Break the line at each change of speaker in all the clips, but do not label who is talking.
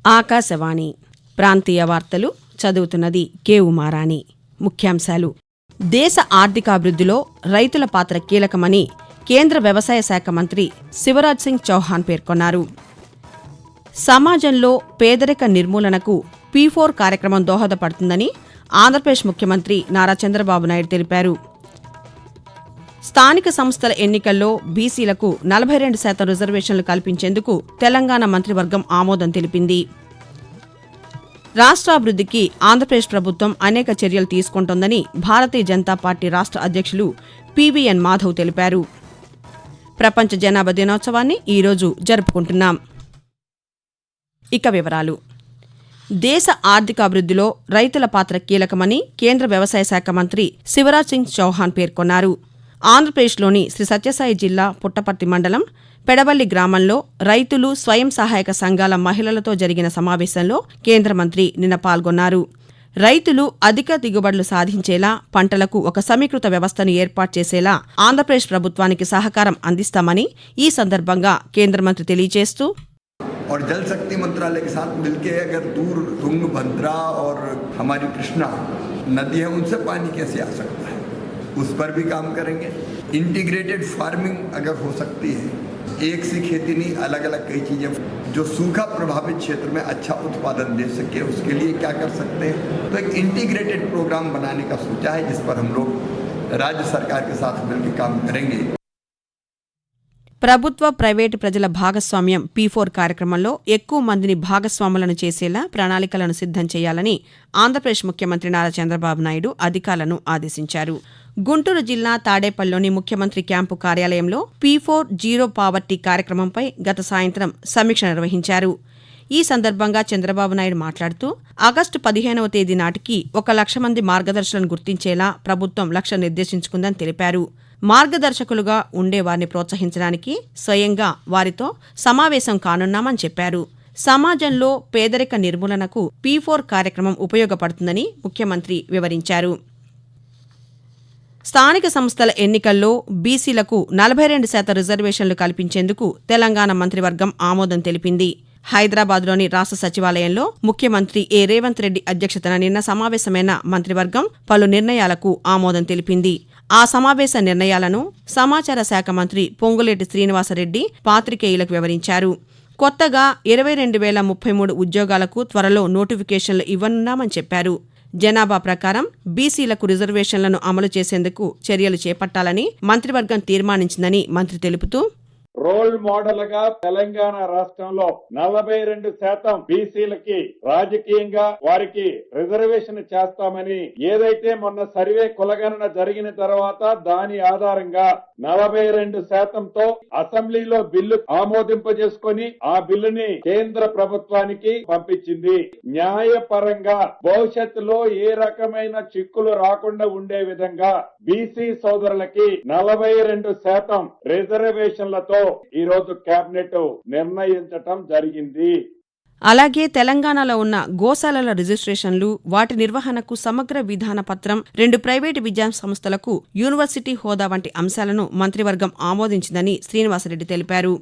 ఆకాశవాణి ప్రాంతీయ వార్తలు చదువుతున్నది కె ఉమారాణి. ముఖ్యాంశాలు: దేశ ఆర్థికాభివృద్ధిలో రైతుల పాత్ర కీలకమని కేంద్ర వ్యవసాయ శాఖ మంత్రి శివరాజ్ సింగ్ చౌహాన్ పేర్కొన్నారు. సమాజంలో పేదరిక నిర్మూలనకు P4 కార్యక్రమం దోహదపడుతుందని ఆంధ్రప్రదేశ్ ముఖ్యమంత్రి నారా చంద్రబాబు నాయుడు తెలిపారు. స్థానిక సంస్థల ఎన్నికల్లో బీసీలకు 42% రిజర్వేషన్లు కల్పించేందుకు తెలంగాణ మంత్రివర్గం ఆమోదం తెలిపింది. రాష్ట్రాభివృద్ధికి ఆంధ్రప్రదేశ్ ప్రభుత్వం అనేక చర్యలు తీసుకుంటోందని భారతీయ జనతా పార్టీ రాష్ట్ర అధ్యక్షులు PVN మాధవ్ తెలిపారు. ప్రపంచ జనాభా దినోత్సవాన్ని ఈరోజు జరుపుకుంటున్నాం. ఇక వివరాలు: దేశ ఆర్థికాభివృద్ధిలో రైతుల పాత్ర కీలకమని కేంద్ర వ్యవసాయ శాఖ మంత్రి శివరాజ్ సింగ్ చౌహాన్ పేర్కొన్నారు. ఆంధ్రప్రదేశ్లోని శ్రీ సత్యసాయి జిల్లా పుట్టపర్తి మండలం పెడవల్లి గ్రామంలో రైతులు, స్వయం సహాయక సంఘాల మహిళలతో జరిగిన సమావేశంలో కేంద్ర మంత్రి నిన్న పాల్గొన్నారు. రైతులు అధిక దిగుబడులు సాధించేలా పంటలకు ఒక సమీకృత వ్యవస్థను ఏర్పాటు చేసేలా ఆంధ్రప్రదేశ్ ప్రభుత్వానికి సహకారం అందిస్తామని ఈ సందర్భంగా కేంద్ర మంత్రి తెలియజేస్తూ,
और जल शक्ति मंत्रालय के साथ मिलकर अगर दूर तुंगभद्रा और हमारी कृष्णा नदी है उनसे पानी कैसे आ सकता है उस पर भी काम करेंगे. इंटीग्रेटेड फार्मिंग अगर हो सकती है, एक सी खेती नहीं, अलग अलग कई चीज़ें जो सूखा प्रभावित क्षेत्र में अच्छा उत्पादन दे सके उसके लिए क्या कर सकते हैं. तो एक इंटीग्रेटेड प्रोग्राम बनाने का सोचा है जिस पर हम लोग राज्य सरकार के साथ मिलकर काम करेंगे.
ప్రభుత్వ, ప్రైవేటు ప్రజల భాగస్వామ్యం P4 కార్యక్రమంలో ఎక్కువ మందిని భాగస్వాములను చేసేలా ప్రణాళికలను సిద్ధం చేయాలని ఆంధ్రప్రదేశ్ ముఖ్యమంత్రి నారా చంద్రబాబు నాయుడు అధికారులను ఆదేశించారు. గుంటూరు జిల్లా తాడేపల్లిలోని ముఖ్యమంత్రి క్యాంపు కార్యాలయంలో P4 జీరో పావర్టీ కార్యక్రమంపై గత సాయంత్రం సమీక్ష నిర్వహించారు. ఈ సందర్భంగా చంద్రబాబు నాయుడు మాట్లాడుతూ, ఆగస్టు 15వ తేదీ నాటికి 1,00,000 మంది మార్గదర్శులను గుర్తించేలా ప్రభుత్వం లక్ష్యం నిర్దేశించుకుందని తెలిపారు. మార్గదర్శకులుగా ఉండేవారిని ప్రోత్సహించడానికి స్వయంగా వారితో సమావేశం కానున్నామని చెప్పారు. సమాజంలో పేదరిక నిర్మూలనకు P4 కార్యక్రమం ఉపయోగపడుతుందని ముఖ్యమంత్రి వివరించారు. స్థానిక సంస్థల ఎన్నికల్లో బీసీలకు 42% రిజర్వేషన్లు కల్పించేందుకు తెలంగాణ మంత్రివర్గం ఆమోదం తెలిపింది. హైదరాబాద్లోని రాష్ట్ర సచివాలయంలో ముఖ్యమంత్రి రేవంత్ రెడ్డి అధ్యక్షతన నిన్న సమావేశమైన మంత్రివర్గం పలు నిర్ణయాలకు ఆమోదం తెలిపింది. ఆ సమావేశ నిర్ణయాలను సమాచార శాఖ మంత్రి పొంగులేటి శ్రీనివాసరెడ్డి పాత్రికేయులకు వివరించారు. కొత్తగా 22,033 ఉద్యోగాలకు త్వరలో నోటిఫికేషన్లు ఇవ్వనున్నామని చెప్పారు. జనాభా ప్రకారం బీసీలకు రిజర్వేషన్లను అమలు చేసేందుకు చర్యలు చేపట్టాలని మంత్రివర్గం తీర్మానించిందని మంత్రి తెలుపుతూ,
రోల్ మోడల్ గా తెలంగాణ రాష్ట్రంలో 42% బీసీలకి రాజకీయంగా వారికి రిజర్వేషన్ చేస్తామని ఏదైతే మొన్న సర్వే కులగణన జరిగిన తర్వాత దాని ఆధారంగా 42%తో అసెంబ్లీలో బిల్లు ఆమోదింపజేసుకొని ఆ బిల్లుని కేంద్ర ప్రభుత్వానికి పంపించింది. న్యాయపరంగా భవిష్యత్తులో ఏ రకమైన చిక్కులు రాకుండా ఉండే విధంగా బీసీ సోదరులకి 42% రిజర్వేషన్లతో ఈ రోజు కేబినెట్ నిర్ణయించటం జరిగింది.
అలాగే తెలంగాణలో ఉన్న గోశాలల రిజిస్ట్రేషన్లు, వాటి నిర్వహణకు సమగ్ర విధాన పత్రం, 2 ప్రైవేటు విద్యా సంస్థలకు యూనివర్సిటీ హోదా వంటి అంశాలను మంత్రివర్గం ఆమోదించిందని శ్రీనివాసరెడ్డి తెలిపారు.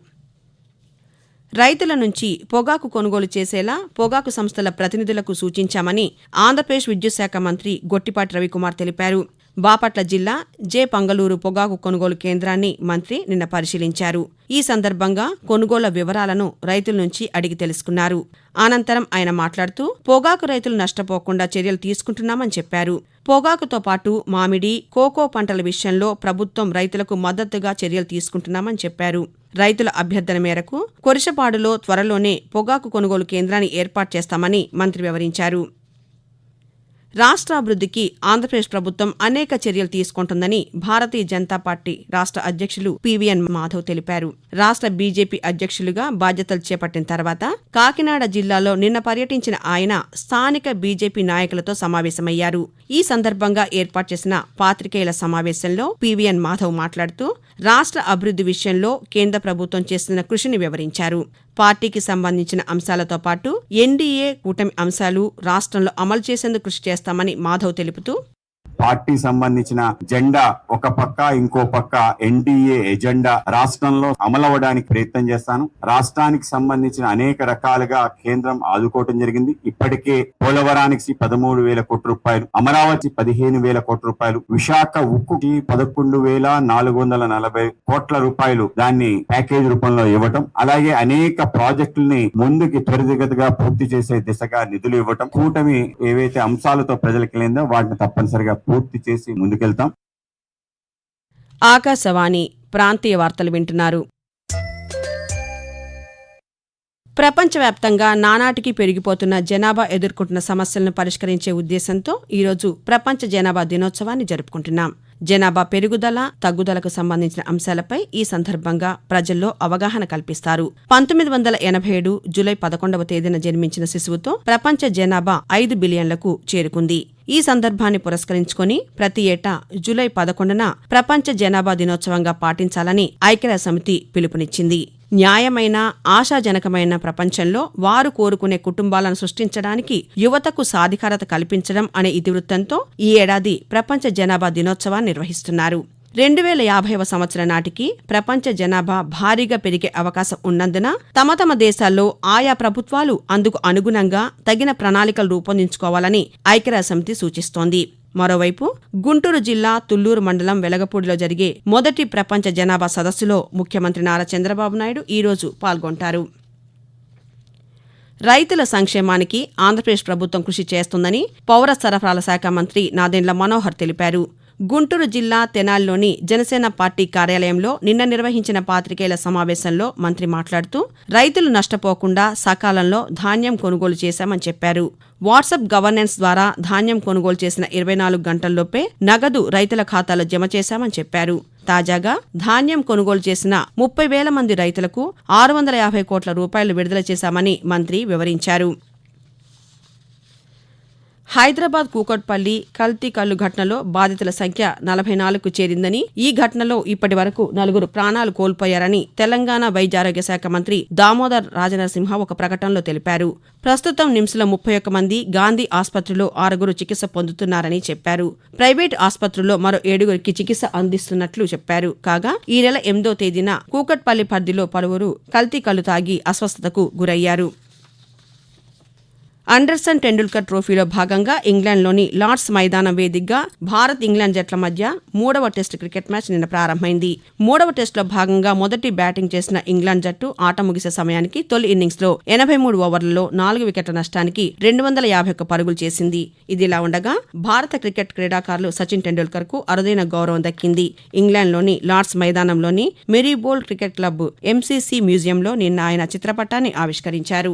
రైతుల నుంచి పొగాకు కొనుగోలు చేసేలా పొగాకు సంస్థల ప్రతినిధులకు సూచించామని ఆంధ్రప్రదేశ్ విద్యుత్ శాఖ మంత్రి గొట్టిపాటి రవికుమార్ తెలిపారు. బాపట్ల జిల్లా పంగలూరు పొగాకు కొనుగోలు కేంద్రాన్ని మంత్రి నిన్న పరిశీలించారు. ఈ సందర్భంగా కొనుగోళ్ల వివరాలను రైతుల నుంచి అడిగి తెలుసుకున్నారు. అనంతరం ఆయన మాట్లాడుతూ, పొగాకు రైతులు నష్టపోకుండా చర్యలు తీసుకుంటున్నామని చెప్పారు. పొగాకుతో పాటు మామిడి, కోకో పంటల విషయంలో ప్రభుత్వం రైతులకు మద్దతుగా చర్యలు తీసుకుంటున్నామని చెప్పారు. రైతుల అభ్యర్థన మేరకు కొరిషపాడులో త్వరలోనే పొగాకు కొనుగోలు కేంద్రాన్ని ఏర్పాటు చేస్తామని మంత్రి వివరించారు. రాష్ట్రాభివృద్ధికి ఆంధ్రప్రదేశ్ ప్రభుత్వం అనేక చర్యలు తీసుకుంటుందని భారతీయ జనతా పార్టీ రాష్ట్ర అధ్యక్షులు PVN మాధవ్ తెలిపారు. రాష్ట్ర బీజేపీ అధ్యక్షులుగా బాధ్యతలు చేపట్టిన తర్వాత కాకినాడ జిల్లాలో నిన్న పర్యటించిన ఆయన స్థానిక బీజేపీ నాయకులతో సమావేశమయ్యారు. ఈ సందర్భంగా ఏర్పాటు చేసిన పాత్రికేయుల సమావేశంలో PVN మాధవ్ మాట్లాడుతూ, రాష్ట్ర అభివృద్ధి విషయంలో కేంద్ర ప్రభుత్వం చేస్తున్న కృషిని వివరించారు. పార్టీకి సంబంధించిన అంశాలతో పాటు ఎన్డీఏ కూటమి అంశాలు రాష్ట్రంలో అమలు చేసేందుకు కృషి చేస్తామని మాధవ్ తెలుపుతూ,
పార్టీ సంబంధించిన జెండా ఒక పక్క ఇంకో పక్క ఎన్డీఏ ఎజెండా రాష్ట్రంలో అమలవడానికి ప్రయత్నం చేస్తాను. రాష్ట్రానికి సంబంధించిన అనేక రకాలుగా కేంద్రం ఆదుకోవటం జరిగింది. ఇప్పటికే పోలవరానికి 13,000 కోట్ల రూపాయలు, అమరావతి 15,000 కోట్ల రూపాయలు, విశాఖ ఉక్కుకి 11,440 కోట్ల రూపాయలు దాన్ని ప్యాకేజ్ రూపంలో ఇవ్వటం, అలాగే అనేక ప్రాజెక్టుల్ని ముందుకి త్వరితగతిగా పూర్తి చేసే దిశగా నిధులు ఇవ్వటం, కూటమి ఏవైతే అంశాలతో ప్రజలకు లేదో వాటిని తప్పనిసరిగా పూర్తి చేసి ముందుకెళ్తాం.
ఆకాశవాణి ప్రాంతీయ వార్తలు వింటున్నారు. ప్రపంచవ్యాప్తంగా నానాటికి పెరిగిపోతున్న జనాభా ఎదుర్కొంటున్న సమస్యలను పరిష్కరించే ఉద్దేశంతో ఈరోజు ప్రపంచ జనాభా దినోత్సవాన్ని జరుపుకుంటున్నాం. జనాభా పెరుగుదల, తగ్గుదలకు సంబంధించిన అంశాలపై ఈ సందర్భంగా ప్రజల్లో అవగాహన కల్పిస్తారు. 1987 జూలై 11వ తేదీన జన్మించిన శిశువుతో ప్రపంచ జనాభా 5 బిలియన్లకు చేరుకుంది. ఈ సందర్భాన్ని పురస్కరించుకొని ప్రతి ఏటా జూలై 11న ప్రపంచ జనాభా దినోత్సవంగా పాటించాలని ఐక్యరాజ్యసమితి పిలుపునిచ్చింది. న్యాయమైన, ఆశాజనకమైన ప్రపంచంలో వారు కోరుకునే కుటుంబాలను సృష్టించడానికి యువతకు సాధికారత కల్పించడం అనే ఇతివృత్తంతో ఈ ఏడాది ప్రపంచ జనాభా దినోత్సవాన్ని నిర్వహిస్తున్నారు. 2050వ సంవత్సరం నాటికి ప్రపంచ జనాభా భారీగా పెరిగే అవకాశం ఉన్నందున తమ దేశాల్లో ఆయా ప్రభుత్వాలు అందుకు అనుగుణంగా తగిన ప్రణాళికలు రూపొందించుకోవాలని ఐక్యరాజ్యసమితి సూచిస్తోంది. మరోవైపు గుంటూరు జిల్లా తుళ్లూరు మండలం వెలగపూడిలో జరిగే మొదటి ప్రపంచ జనాభా సదస్సులో ముఖ్యమంత్రి నారా చంద్రబాబు నాయుడు ఈరోజు పాల్గొంటారు. రైతుల సంక్షేమానికి ఆంధ్రప్రదేశ్ ప్రభుత్వం కృషి చేస్తుందని పౌర సరఫరాల శాఖ మంత్రి నాదెండ్ల మనోహర్ తెలిపారు. గుంటూరు జిల్లా తెనాలిలోని జనసేన పార్టీ కార్యాలయంలో నిన్న నిర్వహించిన పాత్రికేయుల సమావేశంలో మంత్రి మాట్లాడుతూ రైతులు నష్టపోకుండా సకాలంలో ధాన్యం కొనుగోలు చేశామని చెప్పారు. వాట్సాప్ గవర్నెన్స్ ద్వారా ధాన్యం కొనుగోలు చేసిన 24 గంటల్లోపే నగదు రైతుల ఖాతాలో జమ చేశామని చెప్పారు. తాజాగా ధాన్యం కొనుగోలు చేసిన 30,000 మంది రైతులకు 650 కోట్ల రూపాయలు విడుదల చేశామని మంత్రి వివరించారు. హైదరాబాద్ కూకట్పల్లి కల్తీ కల్లు ఘటనలో బాధితుల సంఖ్య 44కు చేరిందని, ఈ ఘటనలో ఇప్పటి వరకు 4 ప్రాణాలు కోల్పోయారని తెలంగాణ వైద్యారోగ్య శాఖ మంత్రి దామోదర్ రాజనరసింహ ఒక ప్రకటనలో తెలిపారు. ప్రస్తుతం నిమ్స్లో 31 మంది, గాంధీ ఆసుపత్రిలో 6 చికిత్స పొందుతున్నారని చెప్పారు. ప్రైవేటు ఆసుపత్రుల్లో మరో 7 చికిత్స అందిస్తున్నట్లు చెప్పారు. కాగా ఈ నెల 8వ తేదీన కూకట్పల్లి పరిధిలో పలువురు కల్తీ కల్లు తాగి అస్వస్థతకు గురయ్యారు. అండర్సన్ టెండూల్కర్ ట్రోఫీలో భాగంగా ఇంగ్లాండ్లోని లార్డ్స్ మైదానం వేదికగా భారత్ ఇంగ్లాండ్ జట్ల మధ్య 3వ టెస్టు క్రికెట్ మ్యాచ్ నిన్న ప్రారంభమైంది. 3వ టెస్టులో భాగంగా మొదటి బ్యాటింగ్ చేసిన ఇంగ్లాండ్ జట్టు ఆట ముగిసే సమయానికి తొలి ఇన్నింగ్స్లో 83 ఓవర్లలో 4 వికెట్ల నష్టానికి 251 పరుగులు చేసింది. ఇదిలా ఉండగా భారత క్రికెట్ క్రీడాకారులు సచిన్ టెండూల్కర్కు అరుదైన గౌరవం దక్కింది. ఇంగ్లాండ్లోని లార్డ్స్ మైదానంలోని మెరీబోల్డ్ క్రికెట్ క్లబ్ MCC మ్యూజియంలో నిన్న ఆయన చిత్రపటాన్ని ఆవిష్కరించారు.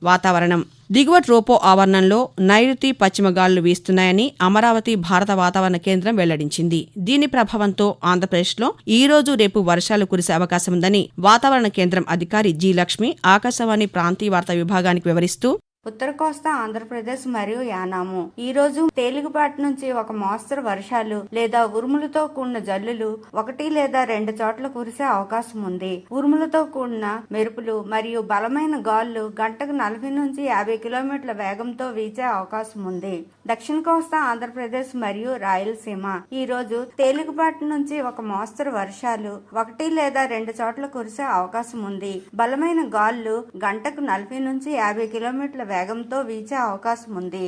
వాతావరణం. దిగువ ట్రోపో ఆవరణంలో నైరుతి పశ్చిమ గాలులు వీస్తున్నాయని అమరావతి భారత వాతావరణ కేంద్రం వెల్లడించింది. దీని ప్రభావంతో ఆంధ్రప్రదేశ్లో ఈ రోజు రేపు వర్షాలు కురిసే అవకాశముందని వాతావరణ కేంద్రం అధికారి జి. లక్ష్మి ఆకాశవాణి ప్రాంతీయ వార్తా విభాగానికి వివరిస్తూ,
ఉత్తర కోస్తా ఆంధ్రప్రదేశ్ మరియు యానాము ఈ రోజు తేలికపాటి నుంచి ఒక మోస్తరు వర్షాలు లేదా ఉరుములతో కూడిన జల్లులు 1 లేదా 2 చోట్ల కురిసే అవకాశం ఉంది. ఉరుములతో కూడిన మెరుపులు మరియు బలమైన గాలులు గంటకు 40 నుంచి 50 కిలోమీటర్ల వేగంతో వీచే అవకాశం ఉంది. దక్షిణ కోస్తా ఆంధ్రప్రదేశ్ మరియు రాయలసీమ ఈ రోజు తేలికపాటి నుంచి ఒక మోస్తరు వర్షాలు 1 లేదా 2 చోట్ల కురిసే అవకాశం ఉంది. బలమైన గాలులు గంటకు 40 నుంచి 50 కిలోమీటర్ల వేగంతో వీచే అవకాశం ఉంది.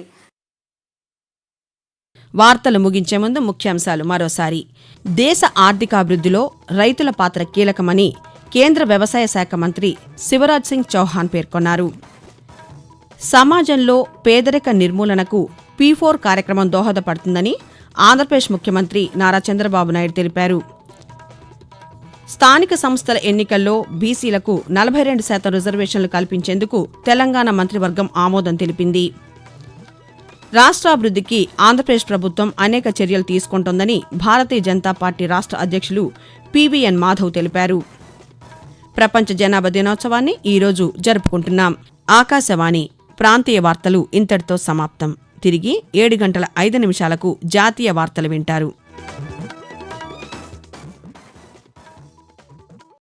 వార్తలు ముగించే ముందు ముఖ్యాంశాలు మరోసారి. దేశ ఆర్థికాభివృద్ధిలో రైతుల పాత్ర కీలకమని కేంద్ర వ్యవసాయ శాఖ మంత్రి శివరాజ్ సింగ్ చౌహాన్ పేర్కొన్నారు. సమాజంలో పేదరిక నిర్మూలనకు P4 కార్యక్రమం దోహదపడుతుందని ఆంధ్రప్రదేశ్ ముఖ్యమంత్రి నారా చంద్రబాబు నాయుడు తెలిపారు. స్థానిక సంస్థల ఎన్నికల్లో బీసీలకు 42% రిజర్వేషన్లు కల్పించేందుకు తెలంగాణ మంత్రివర్గం ఆమోదం తెలిపింది. రాష్ట్రాభివృద్ధికి ఆంధ్రప్రదేశ్ ప్రభుత్వం అనేక చర్యలు తీసుకుంటోందని భారతీయ జనతా పార్టీ రాష్ట్ర అధ్యక్షులు PVN మాధవ్ తెలిపారు. ప్రపంచ జనాభా దినోత్సవాన్ని ఈరోజు జరుపుకుంటున్నాం. ఆకాశవాణి ప్రాంతీయ వార్తలు ఇంతటితో సమాప్తం. తిరిగి 7:05 జాతీయ వార్తలు వింటారు.